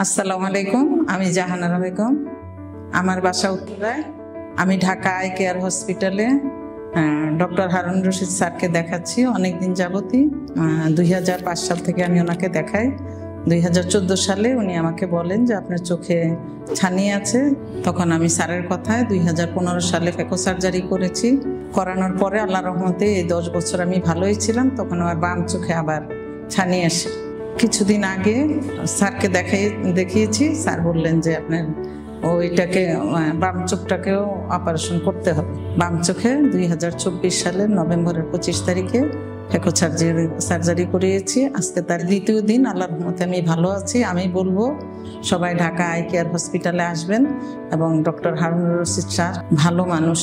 আসসালামু আলাইকুম। আমি জাহানারা বেগম। আমার বাসা উত্তরায়। আমি ঢাকা আই কেয়ার হসপিটালে ডক্টর হারুন রশিদ স্যারকে দেখাচ্ছি অনেক দিন যাবতই। 2005 সাল থেকে আমি ওনাকে দেখাই। 2014 সালে উনি আমাকে বলেন যে আপনার চোখে ছানি আছে। তখন আমি স্যারের কথায় 2015 সালে ফেকো সার্জারি করেছি। করানোর পরে আল্লাহর রহমতে এই 10 বছর আমি ভালোই ছিলাম। তখন আমার বাম চোখে আবার ছানি আসে। কিছুদিন আগে স্যারকে দেখিয়েছি। স্যার বললেন যে আপনার ওইটাকে বাম চোখটাকেও অপারেশন করতে হবে। বাম চোখে 2024 সালের নভেম্বরের 25 তারিখে ফেকো সার্জারি করিয়েছি। আজকে তার দ্বিতীয় দিন। আল্লাহর রহমতে আমি ভালো আছি। আমি বলবো সবাই ঢাকা আই কেয়ার হসপিটালে আসবেন এবং ডক্টর হারুন রশিদ স্যার ভালো মানুষ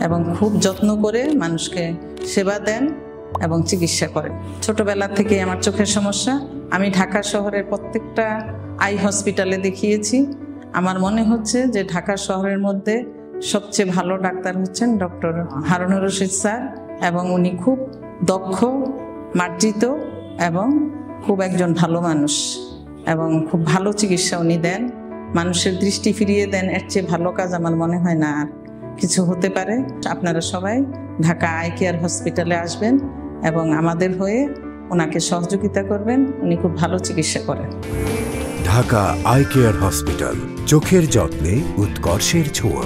এবং খুব যত্ন করে মানুষকে সেবা দেন এবং চিকিৎসা করেন। ছোটবেলা থেকে আমার চোখের সমস্যা। আমি ঢাকা শহরের প্রত্যেকটা আই হসপিটালে দেখিয়েছি। আমার মনে হচ্ছে যে ঢাকা শহরের মধ্যে সবচেয়ে ভালো ডাক্তার হচ্ছেন ডক্টর হারুন রশিদ স্যার, এবং উনি খুব দক্ষ, মার্জিত এবং খুব একজন ভালো মানুষ এবং খুব ভালো চিকিৎসা উনি দেন। মানুষের দৃষ্টি ফিরিয়ে দেন। এর চেয়ে ভালো কাজ আমার মনে হয় না আর কিছু হতে পারে। আপনারা সবাই ঢাকা আই কেয়ার হসপিটালে আসবেন এবং আমাদের হয়ে ওনাকে সহযোগিতা করবেন। উনি খুব ভালো চিকিৎসা করেন। ঢাকা আই কেয়ার হসপিটাল, চোখের যত্নে উৎকর্ষের ছোঁয়া।